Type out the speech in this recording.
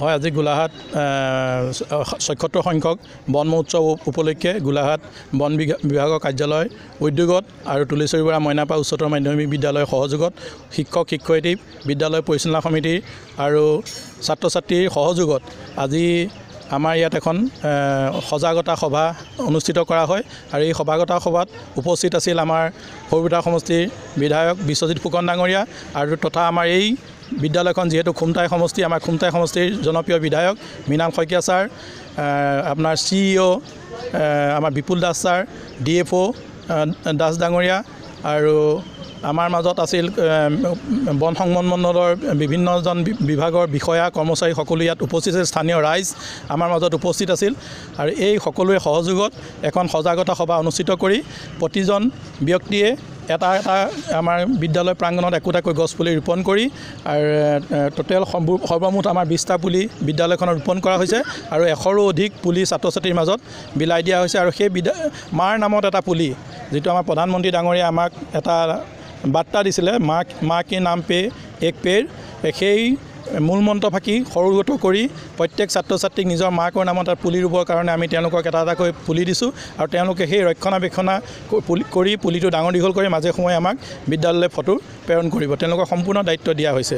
হয়, আজি গোলাঘাট ৭৬ সংখ্যক বন মহোৎসৱ উপলক্ষে গোলাঘাট বন বিভাগৰ কাৰ্যালয় উদ্যোগত আৰু তুলিচৰী বৰা মইনাপাৰ উচ্চতৰ মাধ্যমিক বিদ্যালয়ৰ সহযোগত শিক্ষক শিক্ষয়িত্ৰী বিদ্যালয় পৰিচালনা সমিতি আৰু ছাত্ৰ ছাত্ৰীৰ সহযোগত আজি আমাৰ ইয়াত এখন সজাগতা সভা অনুষ্ঠিত কৰা হয় আৰু এই সজাগতা সভাত উপস্থিত আছিল আমাৰ সৰুপেটা সমষ্টিৰ বিধায়ক বিশ্বজিৎ ফুকন ডাঙৰীয়া আৰু তথা আমাৰ এই বিদ্যালয়খন যেহেতু খুমটাই সমষ্টি আমাৰ খুমটাই সমষ্টিৰ জনপ্ৰিয় বিধায়ক মৃণাল শইকীয়া ছাৰ, আপোনাৰ CEO আমাৰ বিপুল দাস ছাৰ, DFO দাস ডাঙৰীয়া আৰু আমাৰ মাজত আছিল বন সংমণ্ডলৰ বিভিন্নজন বিভাগৰ বিষয়া কৰ্মচাৰী সকলো ইয়াত উপস্থিত আছিল। স্থানীয় ৰাইজ আমাৰ মাজত উপস্থিত আছিল আৰু এই সকলোৰে সহযোগত এখন সজাগতা সভা অনুষ্ঠিত কৰি প্ৰতিজন ব্যক্তিয়ে এটা আমাৰ বিদ্যালয় প্ৰাংগণত একোটাকৈ গছপুলি ৰোপণ কৰি আৰু টোটেল সৰ্বমুঠ আমাৰ 20টা পুলি বিদ্যালয়খনত ৰোপণ কৰা হৈছে আৰু 100ৰো অধিক পুলি ছাত্ৰ ছাত্ৰীৰ মাজত বিলাই দিয়া হৈছে আৰু সেই মাৰ নামত এটা পুলি, যিটো আমাৰ প্ৰধানমন্ত্ৰী ডাঙৰীয়া আমাক এটা বাৰ্তা দিছিলে, মা কি নাম পে এক পেৰ, সেই মূল মন্ত্ৰ ফাঁকি সৰুগত কৰি প্ৰত্যেক ছাত্ৰ ছাত্ৰীক নিজৰ মাকৰ নামত পুলি ৰুবৰ কাৰণে আমি তেওঁলোকক এটা এটাকৈ পুলি দিছোঁ আৰু তেওঁলোকে সেই ৰক্ষণাবেক্ষণা কৰি পুলিটো ডাঙৰ দীঘল কৰি মাজে সময়ে আমাক বিদ্যালয়লৈ ফটো প্ৰেৰণ কৰিব। তেওঁলোকক সম্পূৰ্ণ দায়িত্ব দিয়া হৈছে।